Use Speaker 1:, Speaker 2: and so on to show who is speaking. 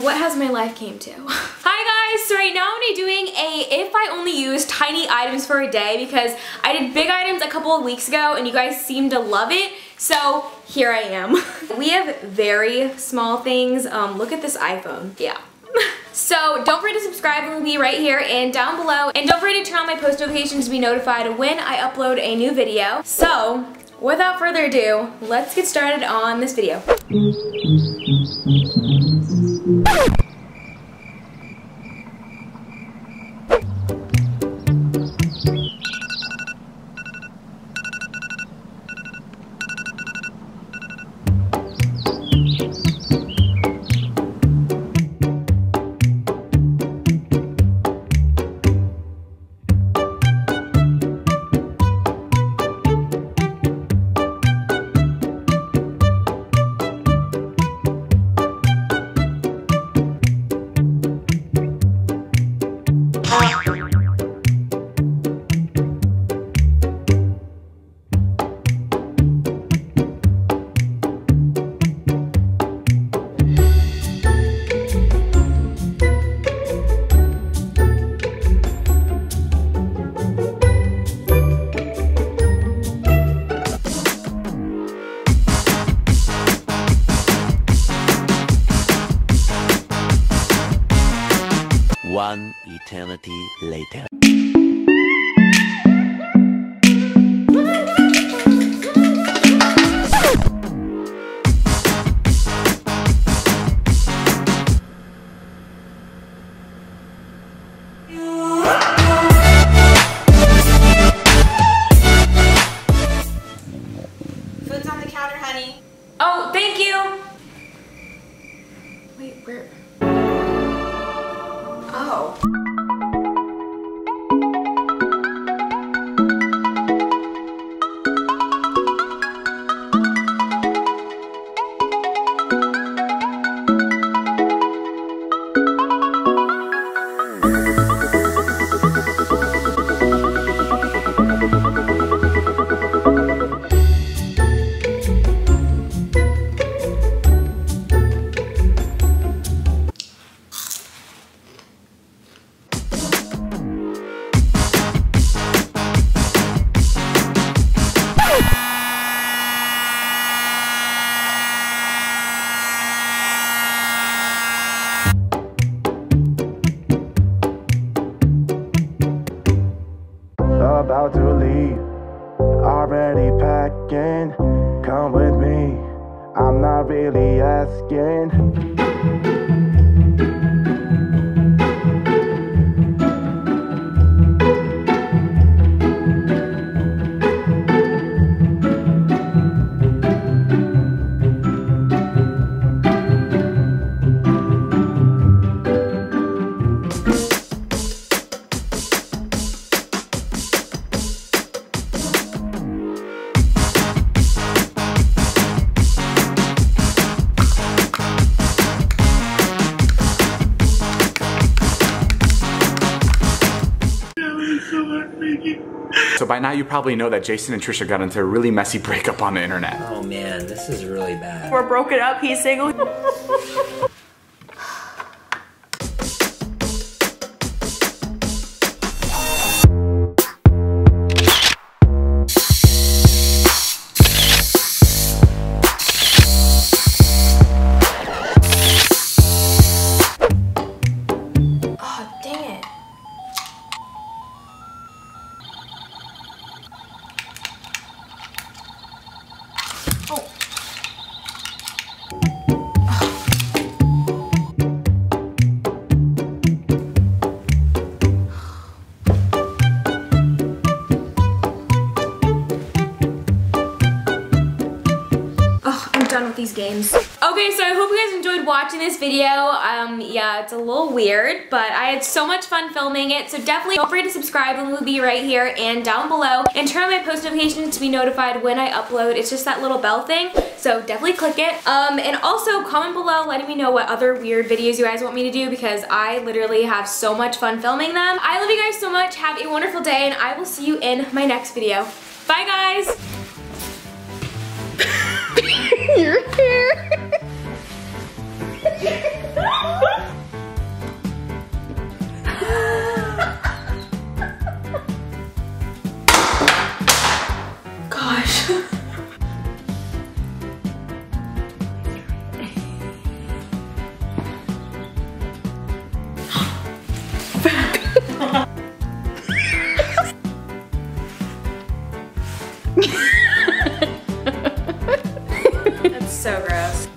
Speaker 1: What has my life came to? Hi guys, so right now I'm gonna be doing a if I only use tiny items for a day because I did big items a couple of weeks ago and you guys seem to love it. So here I am. We have very small things. Look at this iPhone. Yeah. So don't forget to subscribe, it will be right here and down below. And don't forget to turn on my post notifications to be notified when I upload a new video. So without further ado, let's get started on this video.
Speaker 2: One eternity later.
Speaker 3: Food's on the counter, honey.
Speaker 1: Oh, thank you. Wait, where? Oh.
Speaker 4: About to leave, already packing. Come with me, I'm not really asking.
Speaker 5: So by now you probably know that Jason and Trisha got into a really messy breakup on the internet.
Speaker 6: Oh man, this is really bad.
Speaker 3: We're broken up, he's single.
Speaker 1: Oh, dang it. Oh. I'm done with these games. Okay, so I hope you guys enjoyed watching this video. Yeah, it's a little weird, but I had so much fun filming it, so definitely don't forget to subscribe, and we'll be right here and down below, and turn on my post notifications to be notified when I upload. It's just that little bell thing, so definitely click it. And also comment below letting me know what other weird videos you guys want me to do, because I literally have so much fun filming them. I love you guys so much. Have a wonderful day, and I will see you in my next video. Bye, guys! Your hair. so gross.